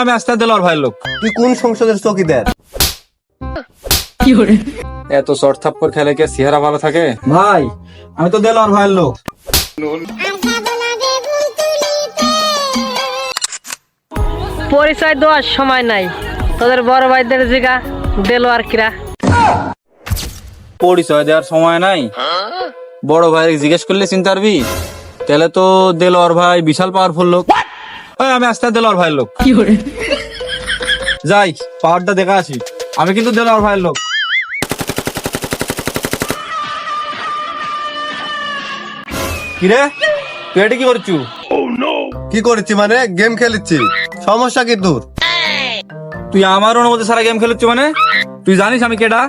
আমি আস্তে দেলোয়ার ভাইয়ের লোক। তুই কোন সংসদের চৌকিদার? এত শর্ট থাপ্পর খেলে কে চেহারা ভালো থাকে? ভাই আমি তো দেলোয়ার ভাইয়ের লোক। পরিচয় দেওয়ার সময় নাই, তোদের বড় ভাইদের জিগা দেলোয়ার কিরা। পরিচয় দেওয়ার সময় নাই? বড় ভাই জিজ্ঞেস করলে চিনতে পারবি? তাহলে তো দেলোয়ার ভাই বিশাল পাওয়ারফুল লোক। ওই আমি আস্তে দেলোয়ার ভাইয়ের লোক। যাই পাওয়ারটা দেখা আসি। আমি কিন্তু দেলোয়ার ভাইয়ের লোক। কিরে তুই এটা কি করছু? কি করেছি মানে? গেম খেলেছি। সমস্যা কি তোর? তুই আমার অনুমতি ছাড়া গেম খেলছ মানে? তুই জানিস আমি কেডা?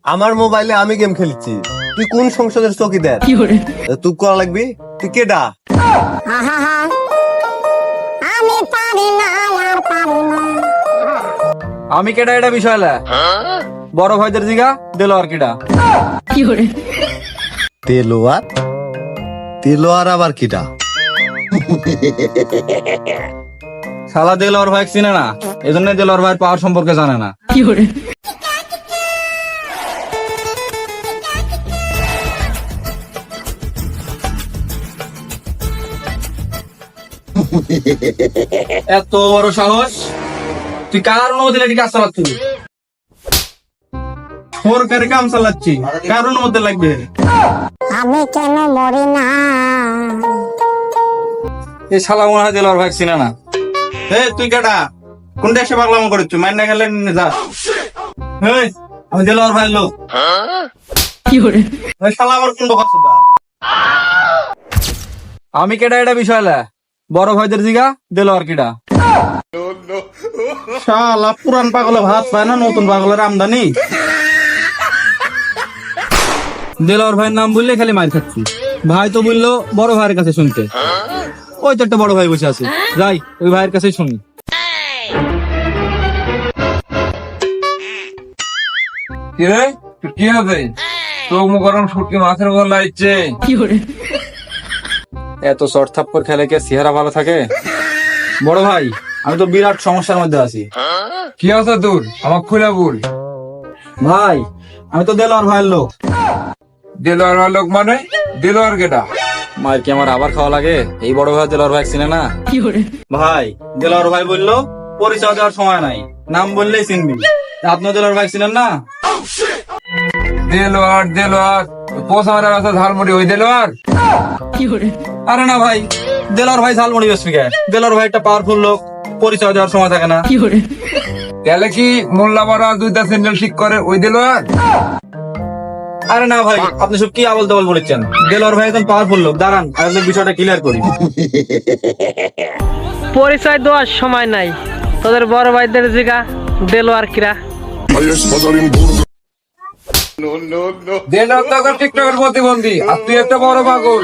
আমার মোবাইলে আমি গেম খেলেছি। তুই কোন সংসদের চৌকিদার? তুই করা লাগবি? তুই কেডা? আমি কেডা এটা বিষয় না। বড় ভাইদের জিগা দেলোয়ার কেডা। তেলোয়ার? তেলোয়ার আবার কিটা? শালা দেলোয়ার ভাই চিনে না, এজন্য দেলোয়ার ভাইয়ের পাওয়ার সম্পর্কে জানে না। এত বড় সাহস! তুই কার অনুমতি লাগি কাজ চালাচ্ছি? সরকারি কাম চালাচ্ছি, কার অনুমতি লাগবে? আমি কেন মরি না? এই শালা মনে হয় দেলোয়ার ভাই চিনে না। তুই কেডা? কোন দেশে পাগলামো করেছ? মাইন না খেলে যা। আমি দেলোয়ার ভাইয়ের লোক। শালা আমার কোন কথা? আমি কেডা এটা বিষয় না। বড় ভাইদের জিগা দেলোয়ার কেডা। শালা পুরান পাগলে ভাত পায় না, নতুন পাগলের আমদানি। দেলোয়ার ভাইয়ের নাম বললে খালি মার খাচ্ছি। ভাই তো বললো বড় ভাইয়ের কাছে শুনতে। ওই তো একটা বড় ভাই বসে আছে, যাই ওই ভাইয়ের কাছেই শুনি। কিরে কি হবে? চোখ মুখ গরম সুটকি মাথার উপর লাগছে। এত শর্ট থাপ্পর খেলে কে চেহারা ভালো থাকে? বড় ভাই আমি তো বিরাট সমস্যার মধ্যে আছি। কি আছে তোর? আমার খুলে বল। ভাই আমি তো দেলোয়ার ভাইয়ের লোক। দেলোয়ার লোক মানে? দেলোয়ার কেটা? মায়ের কি আমার আবার খাওয়া লাগে? এই বড় ভাই দেলোয়ার ভাই চিনে না। ভাই দেলোয়ার ভাই বললো পরিচয় দেওয়ার সময় নাই, নাম বললেই চিনবি। আপনি দেলোয়ার ভাই চিনেন না? দেলোয়ার দেলোয়ার পোষা মারা আছে ঝালমুড়ি, ওই দেলোয়ার? আরে না ভাই, দেলোয়ার ভাই ঝালমুড়ি বেশি খায়। দেলোয়ার ভাই একটা পাওয়ারফুল লোক, পরিচয় দেওয়ার সময় থাকে না। তাহলে কি মোল্লা মারা দুইটা স্যান্ডেল ঠিক করে, ওই দেলোয়ার? আরে না ভাই, আপনি সব কি আবল তাবল বলেছেন। দেলোয়ার ভাই একজন পাওয়ারফুল লোক। দাঁড়ান আপনাদের বিষয়টা ক্লিয়ার করি। পরিচয় দেওয়ার সময় নাই, তোদের বড় ভাইদের জিগা দেলোয়ার কিরা। দেলোয়ার তো এখন টিকটকের প্রতিবন্ধী, আর তুই একটা বড় পাগল।